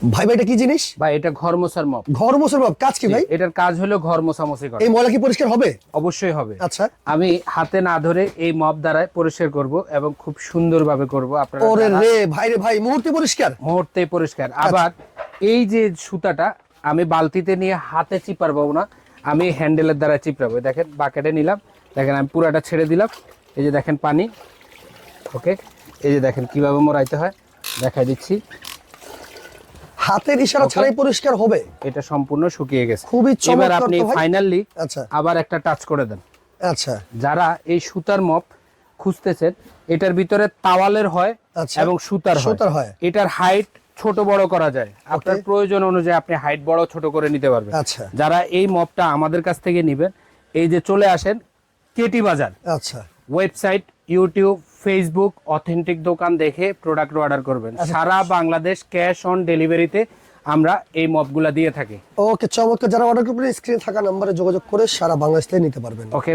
ভাই ভাই এটা কি জিনিস? ভাই এটা ঘর মোছার মপ। ঘর মোছার মপ, কাজ কি ভাই? এটার কাজ হলো ঘর মোছামুছি করা। এই ময়লা কি পরিষ্কার হবে? অবশ্যই হবে। আচ্ছা, আমি হাতে না ধরে এই মপ দ্বারা পরিষ্কার করব এবং খুব সুন্দরভাবে করব। আপনারা ওরে যারা রে ভাই রে ভাই, মুহূর্তে পরিষ্কার। মুহূর্তে পরিষ্কার। আবার এই যে সুতাটা আমি বালতিতে নিয়ে হাতে চিপারবো না, আমি হ্যান্ডেলের দ্বারা চিপড়াবো। দেখেন বাকেটে নিলাম, দেখেন আমি পুরাটা ছেড়ে দিলাম, এই যে দেখেন পানি। ওকে, এই যে দেখেন কিভাবে মোড়াইতে হয় দেখাই দিচ্ছি। হাতের ইশারা Okay. ছাড়াই পরিষ্কার হবে। এটা সম্পূর্ণ শুকিয়ে গেছে। খুবই এবার চমৎকার আপনি তো ভাই। ফাইনালি আচ্ছা আবার একটা টাচ করে দেন। আচ্ছা যারা এই সুতার মপ খুঁজতেছেন, এটার ভিতরে তাওয়ালের হয় আচ্ছা। এবং সুতার সুতার হয়। এটার হাইট ছোট বড় করা যায়, আপনার প্রয়োজন অনুযায়ী আপনি হাইট বড় ছোট করে নিতে পারবেন। আচ্ছা যারা এই মপটা আমাদের কাছ থেকে নেবেন, এই যে চলে আসেন কেটি বাজার, আচ্ছা ওয়েবসাইট, ইউটিউব, ফেসবুক, অথেন্টিক দোকান দেখে প্রোডাক্ট অর্ডার করবেন। সারা বাংলাদেশ ক্যাশ অন ডেলিভারিতে আমরা এই মপগুলা দিয়ে থাকি। ওকে, চমৎকার। যারা অর্ডার করবেন স্ক্রিনে থাকা নম্বরে যোগাযোগ করে সারা বাংলাদেশ থেকে নিতে পারবেন। ওকে।